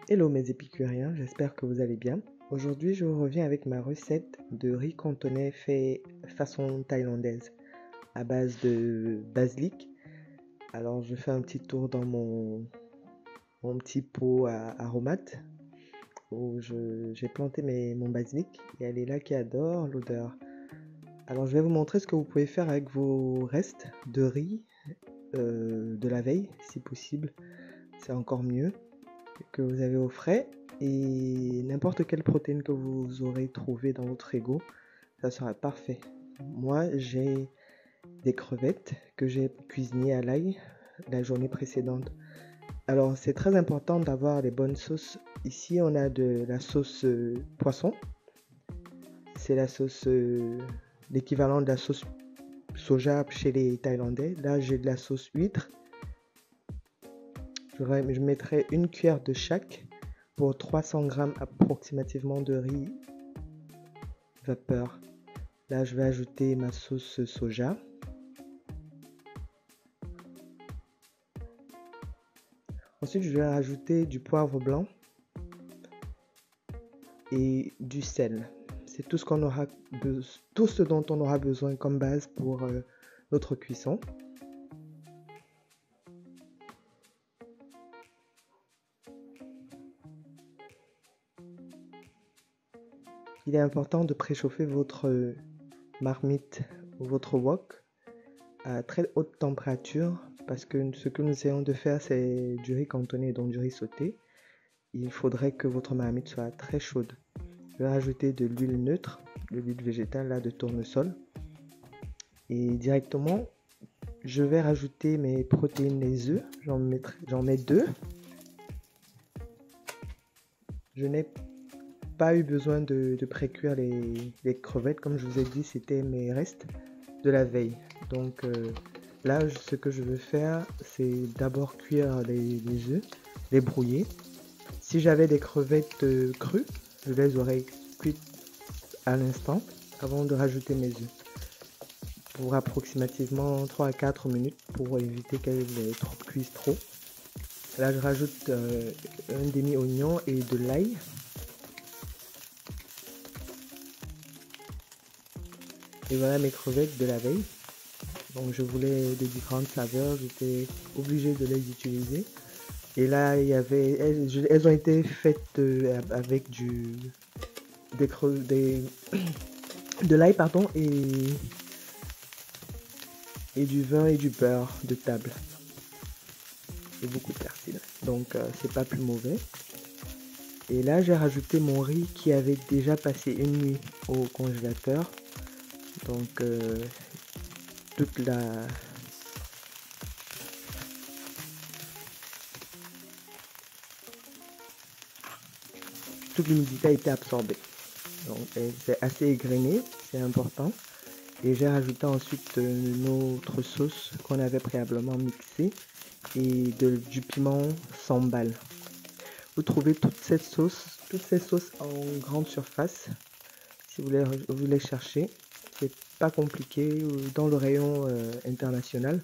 Hello mes épicuriens, j'espère que vous allez bien. Aujourd'hui, je vous reviens avec ma recette de riz cantonais fait façon thaïlandaise à base de basilic. Alors, je fais un petit tour dans mon petit pot à aromates où j'ai planté mon basilic et elle est là qui adore l'odeur. Alors, je vais vous montrer ce que vous pouvez faire avec vos restes de riz de la veille, si possible. C'est encore mieux que vous avez au frais. Et n'importe quelle protéine que vous aurez trouvé dans votre frigo, ça sera parfait. Moi, j'ai des crevettes que j'ai cuisinées à l'ail la journée précédente. Alors, c'est très important d'avoir les bonnes sauces. Ici, on a de la sauce poisson. C'est la sauce, l'équivalent de la sauce soja chez les Thaïlandais. Là, j'ai de la sauce huître. Je mettrai une cuillère de chaque pour 300 g approximativement de riz vapeur. Là, je vais ajouter ma sauce soja. Ensuite, je vais rajouter du poivre blanc et du sel. C'est tout ce dont on aura besoin comme base pour notre cuisson. Il est important de préchauffer votre marmite ou votre wok à très haute température parce que ce que nous essayons de faire, c'est du riz cantonais, donc du riz sauté. Il faudrait que votre marmite soit très chaude. Je vais rajouter de l'huile neutre, de l'huile végétale là, de tournesol. Et directement, je vais rajouter mes protéines, les œufs. J'en mets 2. Je n'ai pas eu besoin de pré-cuire les crevettes. Comme je vous ai dit, c'était mes restes de la veille. Donc là, ce que je veux faire, c'est d'abord cuire les œufs, les brouiller. Si j'avais des crevettes crues, je les aurais cuites à l'instant avant de rajouter mes œufs. Pour approximativement 3 à 4 minutes pour éviter qu'elles cuisent trop. Là, je rajoute un demi-oignon et de l'ail. Et voilà mes crevettes de la veille. Donc je voulais de différentes saveurs, j'étais obligé de les utiliser. Et là, elles ont été faites avec de l'ail pardon, et du vin et du beurre de table. Et beaucoup de persil. Donc c'est pas plus mauvais. Et là, j'ai rajouté mon riz qui avait déjà passé une nuit au congélateur. Donc toute l'humidité a été absorbée. Donc c'est assez égrené, c'est important. Et j'ai rajouté ensuite notre sauce qu'on avait préalablement mixée et du piment sambal. Vous trouvez toutes ces sauces en grande surface. Si vous les cherchez, c'est pas compliqué dans le rayon international.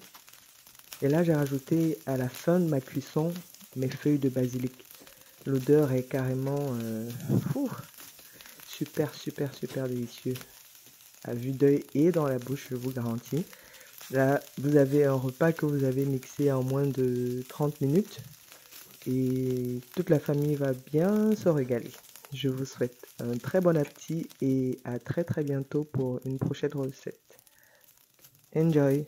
Et là, j'ai rajouté à la fin de ma cuisson mes feuilles de basilic. L'odeur est carrément super délicieux. À vue d'œil et dans la bouche, je vous garantis. Là, vous avez un repas que vous avez mixé en moins de 30 minutes. Et toute la famille va bien se régaler. Je vous souhaite un très bon appétit et à très bientôt pour une prochaine recette. Enjoy!